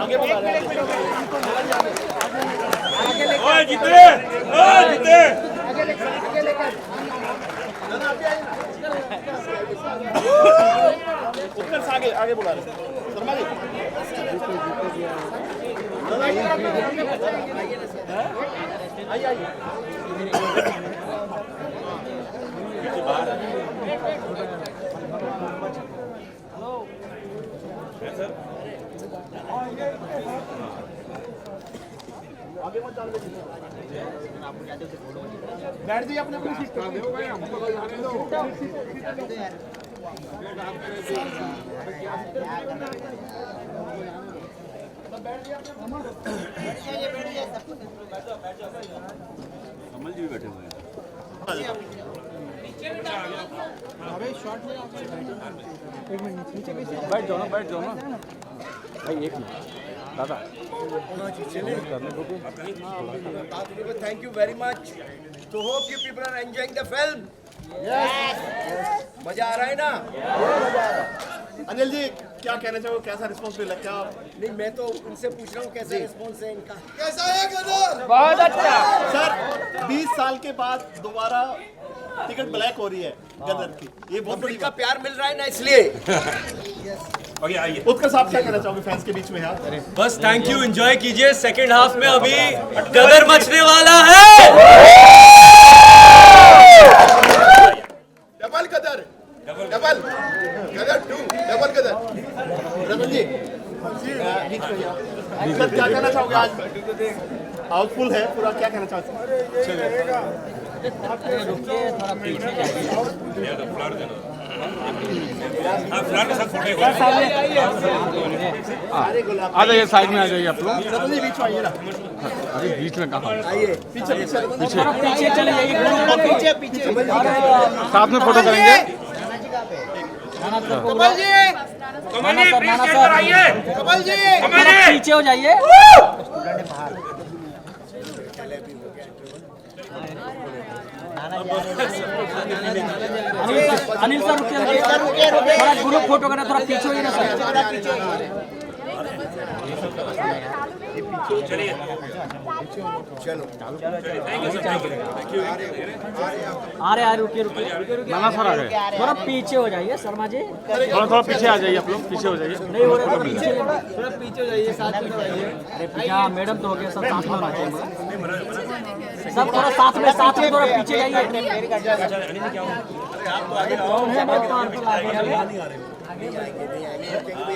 आगे बढ़ा ओए जीते उत्तर से आगे बुला रहे शर्मा जी आइए बैठ जाइए अपने अपनी सीट कमल जी भी बैठे हुए हैं। बैठ जाओ ना भाई, एक मिनट दादा Thank you very much. So hope you people are enjoying the film. Yes. मजा आ रहा है ना? अनिल जी क्या कहना चाहोगे, कैसा रिस्पॉन्स मिला? क्या नहीं, मैं तो उनसे पूछ रहा हूँ कैसा रिस्पॉन्स है इनका। कैसा है गदर? बहुत अच्छा सर 20 साल के बाद दोबारा टिकट ब्लैक हो रही है गदर की, ये बहुत बड़ी का प्यार मिल रहा है ना, इसलिए। उत्कर साहब क्या कहना चाहोगे फैंस के बीच में यार? बस थैंक यू, एंजॉय कीजिए। सेकंड हाफ में अभी गदर मचने वाला है। डबल गदर 2 डबल गदर। रतन जी सर क्या कहना चाहोगे? आज हाउसफुल है पूरा, क्या कहना चाहोगे? आ जाइए, साइड में आ जाइए आप लोग। रतन जी बीच में आइए ना। अभी बीच में कहाँ? आइए पीछे पीछे चले जाइए, पीछे साथ में फोटो करेंगे। कमल जी प्लीज इधर आइए। कमल जी पीछे हो जाइए। अनिल सर रुकिए, थोड़ा ग्रुप फोटो करना, थोड़ा पीछे हो ना सर। चलो आ रहे रुकिए नाना सर आ गए, थोड़ा पीछे हो जाइए शर्मा जी। थोड़ा पीछे आ जाइए आप लोग, पीछे हो जाइए। नहीं हो रहा, थोड़ा पीछे हो जाइए, साथ में जाइए। क्या मैडम तो हो गया, सब साथ में आना चाहिए, सब थोड़ा साथ में थोड़ा पीछे जाइए।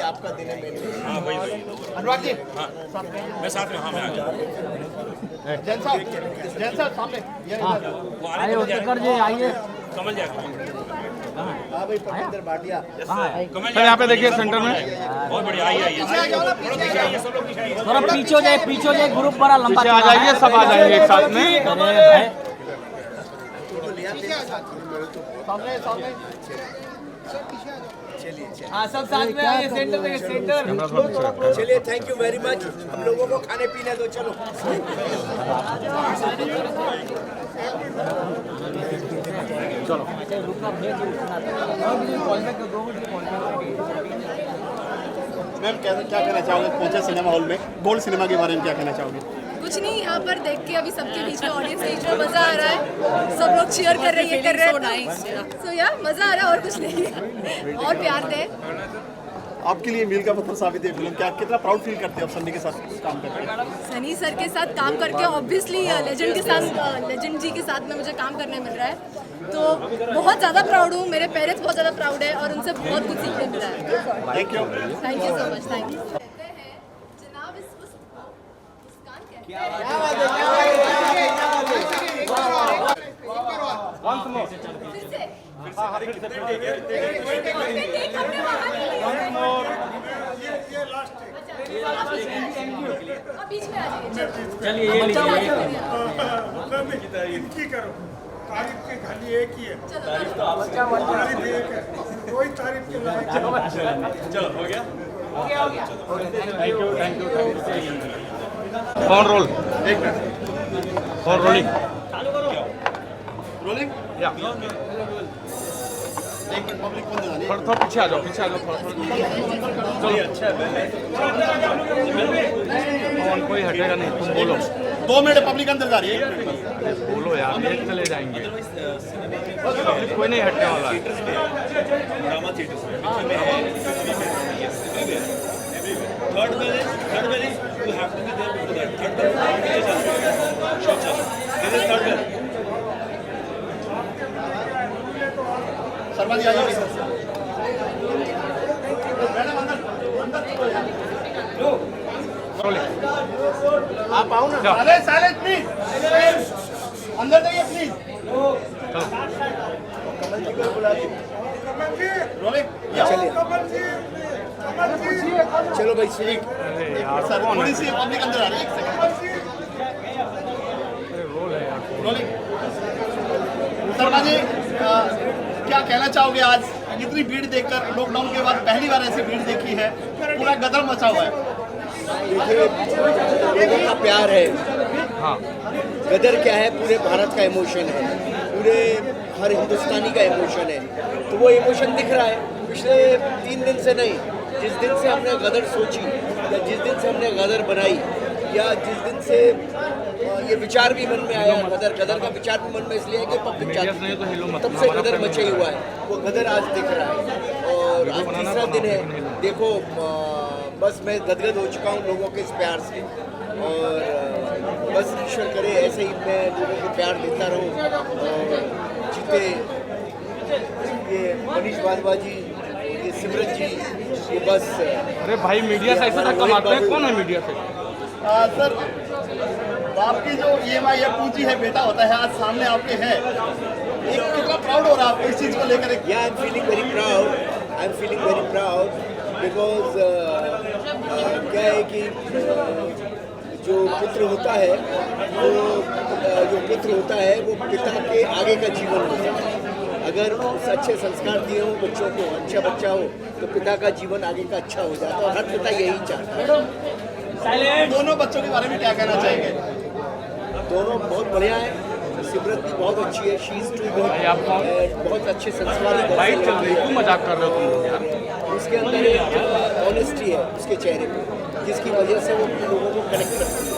आपका दिन है। अनुराग जी मैं साथ में, हाँ मैं आ गया। जैन साहब सामने आइए उत्तर जी, आइए। कमल जी हाँ भाई पवित्र भाटिया। सर यहाँ पे देखिए सेंटर में। बहुत बढ़िया, आइए थोड़ा पीछे हो जाए, ग्रुप बड़ा लंबा पीछे आ जाइए, सब आ जाएंगे एक साथ में। सामने हाँ सब साथ में आइए, सेंटर में सेंटर। चलिए थैंक यू वेरी मच। हम लोगों को खाने पीने दो, चलो। मैम क्या कहना चाहोगे? पहुंचे सिनेमा हॉल में, गोल्ड सिनेमा के बारे में क्या कहना चाहोगे? कुछ नहीं, यहाँ पर देख के अभी सबके बीच में ऑडियंस के बीच में मजा आ रहा है। सब लोग चीयर कर रहे हैं, कर रहे हैं। सो यार मजा आ रहा है, और कुछ नहीं है। और प्यार दे। आपके लिए मील का पत्थर साबित है फिल्म, क्या कितना प्राउड फील करते हो आप सन्नी के साथ काम करके? सनी सर के साथ काम करके ऑब्वियसली लेजेंड के साथ, लेजेंड जी के साथ में मुझे काम करने मिल रहा है, तो बहुत ज़्यादा प्राउड हूँ। मेरे पेरेंट्स बहुत ज़्यादा प्राउड है और उनसे बहुत कुछ सीखने मिला है। Thank you so much, thank you. जनाब इस मुस्कान कहते हैं। फिर से बीच में आ जाइए। चलिए ये लीजिए। तारीफ के खाली एक ही है, तारीफ एक है, कोई तारीफ के लायक। चलो हो गया। Thank you. ऑन रोल, एक मिनट, और रोलिंग। रोलिंग या एक मिनट पब्लिक कौन दिला रही है? थोड़ा पीछे आ जाओ, पीछे आ जाओ थोड़ा। चलो अच्छा है, कोई हटेगा नहीं, तुम बोलो। 2 मिनट पब्लिक अंदर जा रही है। बोलो यार, ये चले जाएंगे, कोई नहीं हटने वाला है। शर्मा जी आइए। मैडम अंदर आप आओ ना। साइलेंस प्लीज, अंदर जाइए प्लीज। रोलिंग चलो भाई ठीक। सर थोड़ी सी पब्लिक अंदर आ रही है, एक सेकंड। रोलिंग शर्मा जी क्या कहना चाहोगे? आज इतनी भीड़ देखकर, लॉकडाउन के बाद पहली बार ऐसी भीड़ देखी है, पूरा गदर मचा हुआ है। देखिए लोगों का प्यार है। हाँ गदर क्या है, पूरे भारत का इमोशन है, पूरे हर हिंदुस्तानी का इमोशन है। तो वो इमोशन दिख रहा है पिछले 3 दिन से नहीं, जिस दिन से हमने गदर सोची या जिस दिन से हमने गदर बनाई या जिस दिन से ये विचार भी मन में आया, गदर का विचार भी मन में इसलिए है कि पब्लिक चाहती है, तब से गदर मचा ही हुआ है। वो गदर आज दिख रहा है और आज तीसरा दिन है। देखो बस मैं गदगद हो चुका हूँ लोगों के इस प्यार से, और बस ईश्वर करे ऐसे ही मैं लोगों को प्यार देता रहूँ और जीते। ये मनीष वाधवा जी, ये सिमरन जी, ये बस। अरे भाई मीडिया से ऐसा धक्का मारते हैं, कौन है मीडिया से? सर आपकी जो EMI या पूंजी है, बेटा होता है, आज सामने आपके है, एक कितना प्राउड हो रहा है आपको इस चीज़ को लेकर? Yeah, I'm feeling very proud. I'm feeling very proud because क्या है कि जो पुत्र होता है वो पिता के आगे का जीवन होता है। अगर उस अच्छे संस्कार दिए हो बच्चों को, अच्छा बच्चा हो, तो पिता का जीवन आगे का अच्छा हो जाता है, और हर पिता यही चाहता है। दोनों बच्चों के बारे में क्या कहना चाहेंगे? दोनों बहुत बढ़िया है। सिमरत भी बहुत अच्छी है, शी इज टू गुड, बहुत अच्छे संस्कार। बाइक चल रही है, क्यों मजाक कर रहे हो तुम लोग यार? उसके अंदर एक ऑनेस्टी है उसके चेहरे पे, जिसकी वजह से वो लोगों को कनेक्ट करती है।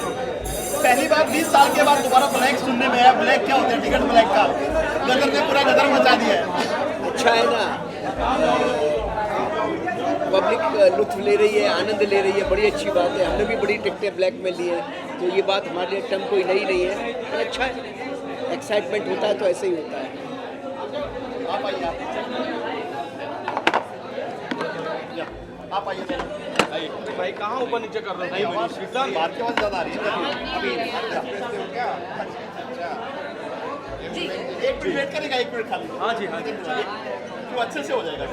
पहली बार 20 साल के बाद दोबारा ब्लैक सुनने में आया। ब्लैक क्या होता है? टिकट ब्लैक का। गदर ने पूरा गदर मचा दिया है। अच्छा है ना, पब्लिक लुत्फ ले रही है, आनंद ले रही है, बड़ी अच्छी बात है। हमने भी बड़ी टिकटें ब्लैक में ली है, तो ये बात हमारे लिए टर्म कोई नई नहीं है, तो अच्छा है। एक्साइटमेंट होता है तो ऐसे ही होता है। आप आइए, आप आइए। भाई कहाँ ऊपर नीचे कर रहे हो? बाहर की आवाज़ ज़्यादा आ रही है। एक मिनट वेट करेगा, 1 मिनट खाली। हाँ जी, हाँ जी। तो अच्छे से हो जाएगा।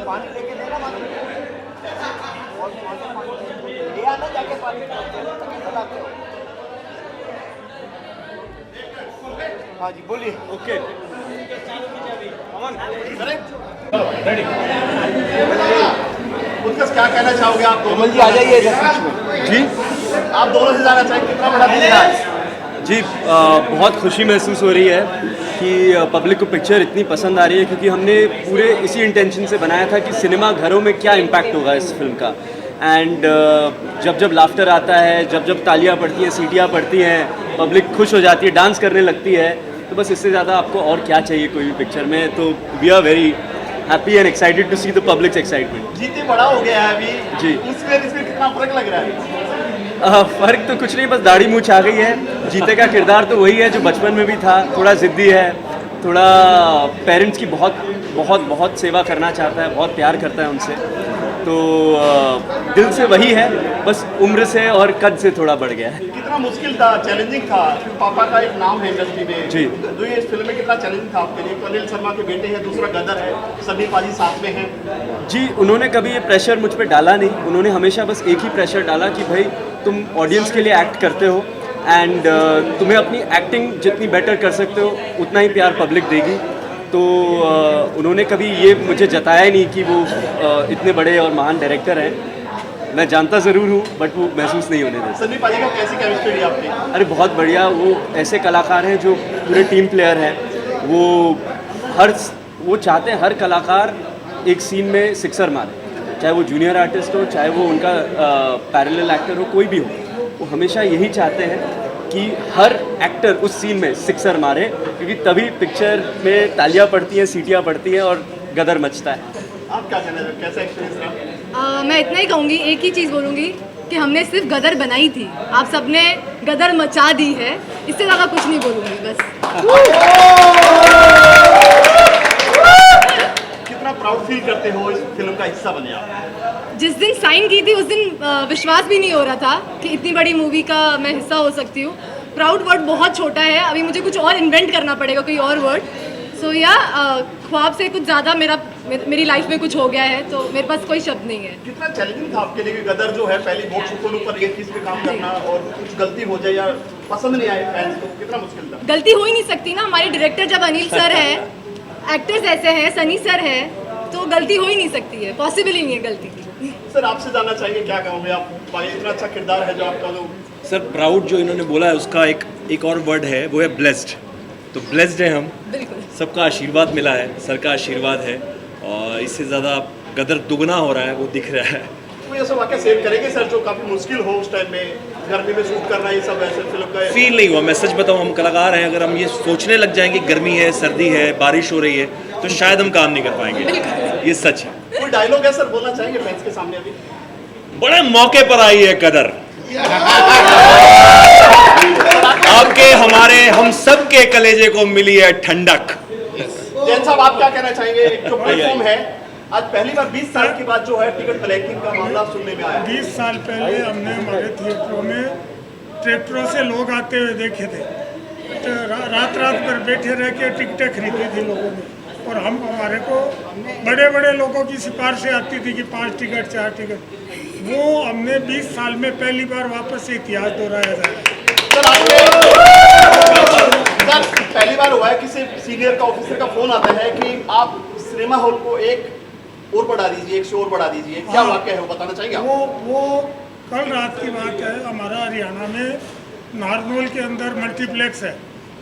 पानी लेके देना, ले आना जाके पानी लाते हो। हाँ जी बोलिए। ओके उत्कर्ष क्या कहना चाहोगे आप दोनों? जी आ जाइए इधर। जी आप दोनों से जाना चाहिए, कितना बड़ा दिन है आज? जी बहुत खुशी महसूस हो रही है कि पब्लिक को पिक्चर इतनी पसंद आ रही है, क्योंकि हमने पूरे इसी इंटेंशन से बनाया था कि सिनेमा घरों में क्या इम्पैक्ट होगा इस फिल्म का। एंड जब जब लाफ्टर आता है, जब जब तालियां पड़ती हैं, सीटियां पड़ती हैं, पब्लिक खुश हो जाती है, डांस करने लगती है, तो बस इससे ज़्यादा आपको और क्या चाहिए कोई भी पिक्चर में। तो we are very happy and excited to see the publics excitement. जीते बड़ा हो गया है अभी जी। इसमें कितना फर्क लग रहा है? फ़र्क तो कुछ नहीं, बस दाढ़ी मूंछ आ गई है। जीते का किरदार तो वही है जो बचपन में भी था, थोड़ा ज़िद्दी है, थोड़ा पेरेंट्स की बहुत बहुत बहुत सेवा करना चाहता है, बहुत प्यार करता है उनसे, तो दिल से वही है, बस उम्र से और कद से थोड़ा बढ़ गया है। कितना मुश्किल था, चैलेंजिंग था? पापा का एक नाम है इंडस्ट्री में जी। तो ये इस फिल्म में कितना चैलेंजिंग था आपके लिए? अनिल शर्मा के बेटे हैं, दूसरा गदर है, सभी पाजी साथ में हैं। जी, उन्होंने कभी ये प्रेशर मुझ पे डाला नहीं। उन्होंने हमेशा बस एक ही प्रेशर डाला कि भाई तुम ऑडियंस के लिए एक्ट करते हो, एंड तुम्हें अपनी एक्टिंग जितनी बेटर कर सकते हो उतना ही प्यार पब्लिक देगी। तो उन्होंने कभी ये मुझे जताया नहीं कि वो इतने बड़े और महान डायरेक्टर हैं। मैं जानता ज़रूर हूँ बट वो महसूस नहीं होने देता। सन्नी पाजी का कैसी केमिस्ट्री रही आपकी? अरे बहुत बढ़िया, वो ऐसे कलाकार हैं जो पूरे टीम प्लेयर हैं। वो चाहते हैं हर कलाकार एक सीन में सिक्सर मारे, चाहे वो जूनियर आर्टिस्ट हो, चाहे वो उनका पैरेलल एक्टर हो, कोई भी हो। वो हमेशा यही चाहते हैं कि हर एक्टर उस सीन में सिक्सर मारे, क्योंकि तभी पिक्चर में तालियां पड़ती हैं, सीटियां पड़ती हैं और गदर मचता है। आप क्या कहना चाहेंगे, कैसा एक्सपीरियंस रहा? मैं इतना ही कहूँगी, एक ही चीज़ बोलूँगी कि हमने सिर्फ गदर बनाई थी, आप सबने गदर मचा दी है। इससे ज़्यादा कुछ नहीं बोलूँगी बस। कितना प्राउड फील करते हो इस फिल्म का हिस्सा बने आप? जिस दिन साइन की थी उस दिन विश्वास भी नहीं हो रहा था कि इतनी बड़ी मूवी का मैं हिस्सा हो सकती हूँ। प्राउड वर्ड बहुत छोटा है, अभी मुझे कुछ और इन्वेंट करना पड़ेगा, कोई और वर्ड। सो या ख्वाब से कुछ ज़्यादा मेरी लाइफ में कुछ हो गया है, तो मेरे पास कोई शब्द नहीं है। कितना चैलेंजिंग था आपके लिए कि गदर जो है पहली बहुत सुकून ऊपर एक चीज़ पे काम करना और कुछ गलती हो जाए या पसंद नहीं आए फैंस को, कितना मुश्किल था? गलती हो ही नहीं सकती ना, हमारे डायरेक्टर जब अनिल सर है, एक्टर्स ऐसे हैं, सनी सर है, तो गलती हो ही नहीं सकती है, पॉसिबल ही नहीं है गलती। सर आपसे जानना चाहिए, क्या कहोगे आप? इतना अच्छा किरदार है जो आपका, जो सर प्राउड जो इन्होंने बोला है उसका एक और वर्ड है, वो है ब्लेस्ड। तो ब्लेस्ड है हम, बिल्कुल सबका आशीर्वाद मिला है, सर का आशीर्वाद है, और इससे ज़्यादा गदर दुगना हो रहा है, वो दिख रहा है। कोई ऐसा वाक़या शेयर करेंगे सर जो काफ़ी मुश्किल हो उस टाइम में, गर्मी में शूट करना, ये सब ऐसे फिल्म का फील नहीं हुआ। मैं सच बताऊँ, हम कलाकार हैं, अगर हम ये सोचने लग जाएंगे गर्मी है, सर्दी है, बारिश हो रही है, तो शायद हम काम नहीं कर पाएंगे। ये सच है। कोई डायलॉग है सर बोलना चाहेंगे फैंस के सामने अभी? बड़े मौके पर आई है गदर, आपके हमारे हम सब के कलेजे को मिली है ठंडक। जैन साहब आप क्या कहना चाहेंगे? एक जो प्लेटफॉर्म है, आज पहली बार 20 साल के बाद जो है टिकट ब्लैकिंग का मामला सुनने में आया। 20 साल पहले हमने हमारे थिएटरों में ट्रैक्टरों से लोग आते हुए देखे थे, तो रात भर बैठे रह के टिकटें खरीदी थी लोगों ने, और हमारे को बड़े बड़े लोगों की सिफारिशें आती थी कि 5 टिकट 4 टिकट। वो हमने 20 साल में पहली बार वापस से इतिहास दोहराया जा रहा है। सर पहली बार हुआ है किसी सीनियर का ऑफिसर का फोन आता है कि आप सिनेमा हॉल को एक और बढ़ा दीजिए, एक शो और बढ़ा दीजिए, क्या वाकया है वो बताना चाहेंगे आप? वो कल रात की बात है, हमारा हरियाणा में नारनौल के अंदर मल्टीप्लेक्स है,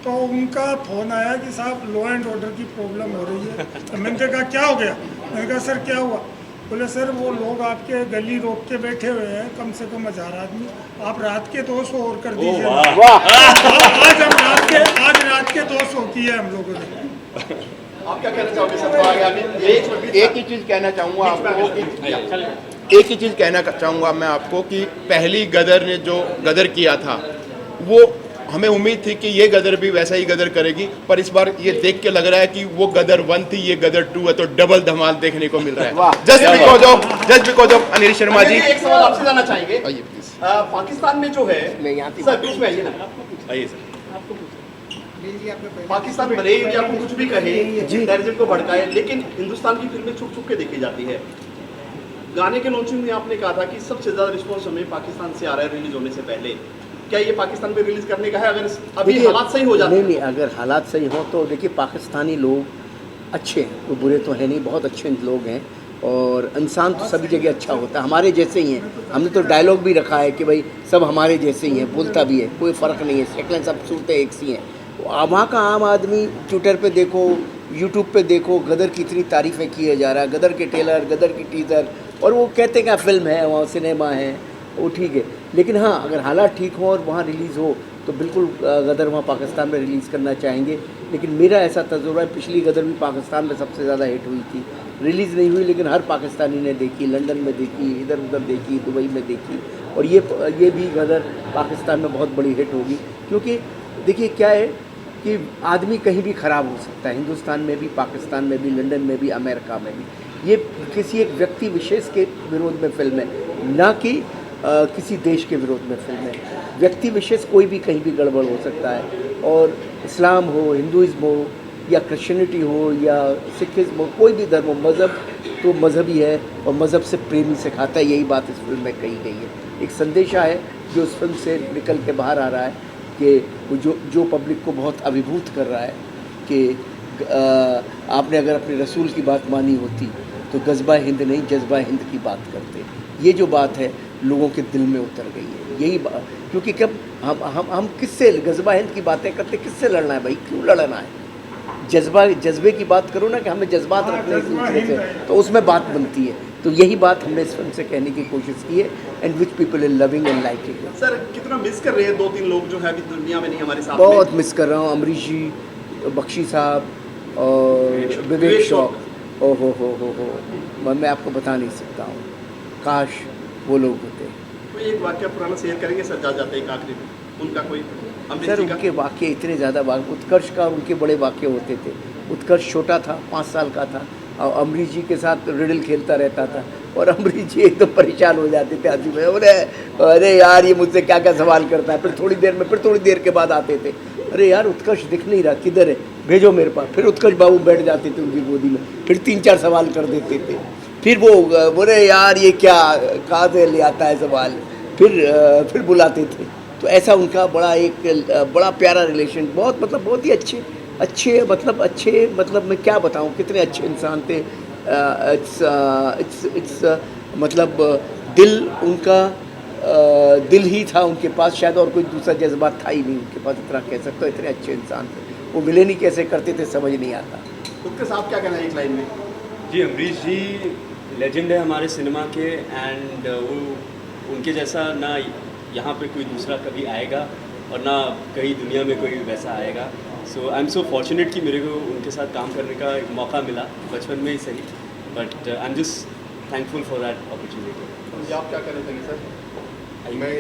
तो उनका फ़ोन आया कि साहब लॉ एंड ऑर्डर की प्रॉब्लम हो रही है। तो मैंने कहा क्या हो गया? मैंने कहा सर क्या हुआ? बोले सर वो लोग आपके गली रोक के बैठे हुए हैं, कम से कम 1000 आदमी, आप रात के 200 और कर दीजिए। आज रात के 200 किए हम लोगों ने। आप क्या कहना चाहोगे सर? एक ही चीज़ कहना चाहूँगा आपको, एक ही चीज़ कहना चाहूँगा मैं आपको कि पहली गदर ने जो गदर किया था, वो हमें उम्मीद थी कि ये गदर भी वैसा ही गदर करेगी, पर इस बार ये देख के लग रहा है कि वो गदर 1 थी, ये गदर 2 है, तो डबल धमाल देखने को मिल रहा है। Just because of Anil Sharma ji. एक सवाल आपसे जानना चाहेंगे, आइए प्लीज। पाकिस्तान में जो है सर, बीच में आइए ना, आइए सर। पाकिस्तान भले ही आपको कुछ भी कहे, टेररिज्म को भड़काए, लेकिन हिंदुस्तान की फिल्में छुप छुप के देखी जाती है। गाने के लॉन्चिंग में आपने कहा था कि सबसे ज़्यादा रिस्पॉन्स हमें पाकिस्तान से आ रहा है रिलीज होने से पहले। क्या ये पाकिस्तान में रिलीज करने का है अगर अभी हालात सही हो जाते हैं? नहीं, अगर हालात सही हो तो देखिए, पाकिस्तानी लोग अच्छे हैं, कोई बुरे तो हैं नहीं, बहुत अच्छे लोग हैं, और इंसान तो सभी जगह अच्छा होता है, हमारे जैसे ही हैं। हमने तो डायलॉग भी रखा है कि भाई सब हमारे जैसे ही हैं, बोलता भी है, कोई फ़र्क नहीं है, शक्लें सब सूरतें एक सी हैं। वहाँ का आम आदमी ट्विटर पे देखो, यूट्यूब पे देखो, गदर की इतनी तारीफ़ें किए जा रहा है, गदर के ट्रेलर, गदर की टीज़र, और वो कहते क्या फ़िल्म है, वहाँ सिनेमा है, वो ठीक है। लेकिन हाँ, अगर हालात ठीक हो और वहाँ रिलीज़ हो तो बिल्कुल गदर वहाँ पाकिस्तान में रिलीज़ करना चाहेंगे। लेकिन मेरा ऐसा तजुर्बा है, पिछली गदर भी पाकिस्तान में सबसे ज़्यादा हिट हुई थी, रिलीज़ नहीं हुई, लेकिन हर पाकिस्तानी ने देखी, लंदन में देखी, इधर उधर देखी, दुबई में देखी, और ये भी गदर पाकिस्तान में बहुत बड़ी हिट होगी। क्योंकि देखिए क्या है कि आदमी कहीं भी ख़राब हो सकता है, हिंदुस्तान में भी, पाकिस्तान में भी, लंदन में भी, अमेरिका में भी। ये किसी एक व्यक्ति विशेष के विरोध में फिल्म है, ना कि किसी देश के विरोध में फिल्म है। व्यक्ति विशेष कोई भी कहीं भी गड़बड़ हो सकता है, और इस्लाम हो, हिंदुइज्म हो, या क्रिश्चियनिटी हो, या सिखिज्म हो, कोई भी धर्म हो, मज़हब तो मज़हबी है, और मज़हब से प्रेमी सिखाता है, यही बात इस फिल्म में कही गई है। एक संदेशा है जो उस फिल्म से निकल के बाहर आ रहा है। कि वो जो पब्लिक को बहुत अभिभूत कर रहा है कि आपने अगर अपने रसूल की बात मानी होती तो गज़बा हिंद नहीं जज्बा हिंद की बात करते। ये जो बात है लोगों के दिल में उतर गई है, यही बात। क्योंकि कब हम किससे गज़बा हिंद की बातें करते, किससे लड़ना है भाई, क्यों लड़ना है? जज्बे की बात करो ना कि हमें जज्बात रखने एक दूसरे से, तो उसमें बात बनती है। तो यही बात हमने इस फिल्म से कहने की कोशिश की है, and which people are loving and liking. Sir कितना मिस कर रहे हैं 2-3 लोग जो है अभी दुनिया में नहीं हमारे साथ? बहुत मिस कर रहा हूँ, अमरीश जी, बख्शी साहब और विवेक शॉक। ओ हो, मैं आपको बता नहीं सकता हूँ, काश वो लोग होते। कोई एक वाक्य पुराना शेयर करेंगे सर जा जाते एक आखिरी में, उनका कोई सर? उनके वाक्य इतने ज़्यादा उत्कर्ष का उनके बड़े वाक्य होते थे। उत्कर्ष छोटा था, 5 साल का था, और अमरीश जी के साथ रिडल खेलता रहता था, और अमरीश जी एकदम परेशान हो जाते थे आदमी में, अरे यार ये मुझसे क्या क्या सवाल करता है। फिर थोड़ी देर के बाद आते थे, अरे यार उत्कर्ष दिख नहीं रहा, किधर है, भेजो मेरे पास। फिर उत्कर्ष बाबू बैठ जाते थे उनकी गोदी में, फिर 3-4 सवाल कर देते थे। फिर वो बोले यार ये क्या, कहाँ से ले आता है सवाल, फिर बुलाते थे। तो ऐसा उनका बड़ा प्यारा रिलेशन, बहुत ही अच्छे मतलब मैं क्या बताऊँ कितने अच्छे इंसान थे। इट्स मतलब दिल उनका दिल ही था उनके पास, शायद और कोई दूसरा जज्बा था ही नहीं उनके पास, इतना कह सकते हो। इतने अच्छे इंसान थे, वो विलेन ही कैसे करते थे समझ नहीं आता। उसके साथ क्या कहना है एक लाइन में? जी अमरीश जी लेजेंड है हमारे सिनेमा के, एंड वो उनके जैसा ना यहाँ पे कोई दूसरा कभी आएगा और ना कहीं दुनिया में कोई वैसा आएगा। सो आई एम सो फॉर्चुनेट कि मेरे को उनके साथ काम करने का एक मौका मिला, बचपन में ही सही, but I am just thankful for that opportunity. आप क्या कहना चाहिए सर? मैं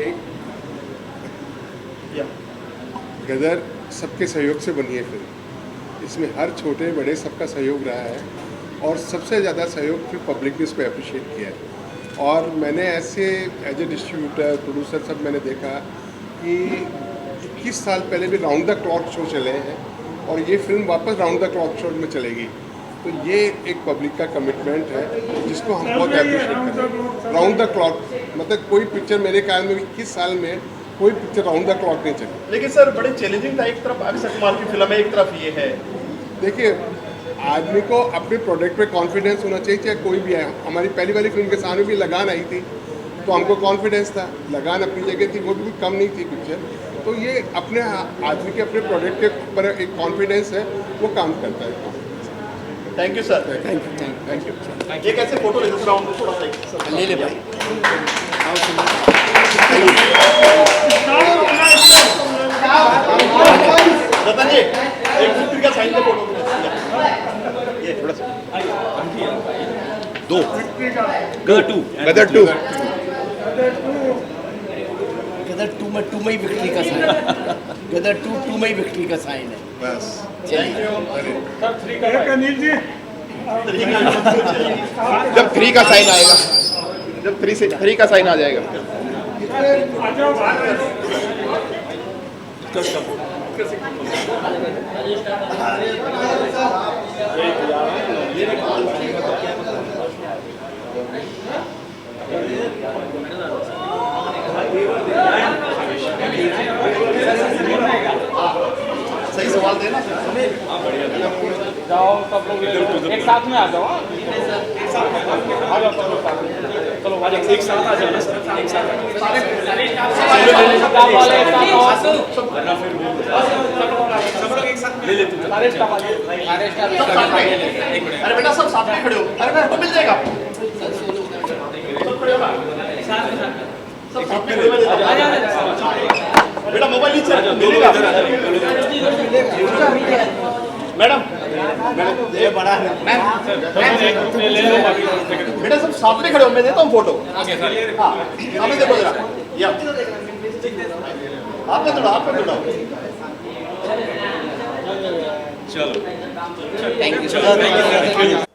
गदर सबके सहयोग से बनी है फिल्म, इसमें हर छोटे बड़े सबका सहयोग रहा है, और सबसे ज़्यादा सहयोग फिर पब्लिक ने इस पर अप्रिशिएट किया है। और मैंने ऐसे एज ए डिस्ट्रीब्यूटर प्रोड्यूसर सब मैंने देखा कि 21 साल पहले भी राउंड द क्लॉक शो चले हैं, और ये फिल्म वापस राउंड द क्लॉक शो में चलेगी। तो ये एक पब्लिक का कमिटमेंट है जिसको हम बहुत अप्रिशिएट करते हैं। राउंड द क्लॉक मतलब कोई पिक्चर मेरे ख्याल में 21 साल में कोई पिक्चर राउंड द क्लॉक नहीं चली। लेकिन सर बड़े चैलेंजिंग था, एक तरफ अक्षय कुमार की फिल्म है, एक तरफ ये है। देखिए आदमी को अपने प्रोडक्ट पे कॉन्फिडेंस होना चाहिए, चाहे कोई भी आए। हमारी पहली वाली फिल्म के सामने भी लगान आई थी, तो हमको कॉन्फिडेंस था, लगान अपनी जगह थी, वो भी कम नहीं थी पिक्चर। तो ये अपने आदमी के अपने प्रोडक्ट के ऊपर एक कॉन्फिडेंस है, वो काम करता है। Thank you sir. Thank you. एक ऐसे फोटो ले दूसरा राउंड थोड़ा सा ले भाई। रतन जी एक दूसरे का साइन दे फोटो, ये थोड़ा सा 2 गदर 2 में 2 में ही विक्ट्री का साइन है। गदर 2 में ही विक्ट्री का साइन है। बस थैंक यू। अनिल जी जब 3 का साइन आएगा, जब 3 का साइन आ जाएगा। आ जाओ बाहर। सही सवाल देना। जाओ सब लोग एक साथ में आ जाओ। आ जाओ चलो एक साथ आ जाओ ना सर, एक साथ अरे बेटा सब साथ में खड़े हो, अरे मेरे को मिल जाएगा। सब साथ में खड़े हो, बेटा मोबाइल नीचे मिलेगा। मैडम ये बड़ा है बेटा, सब साथ में खड़े हो, मैं देता हूँ फोटो। हाँ सामने देखो जरा, आपने थोड़ा चलो थैंक यू।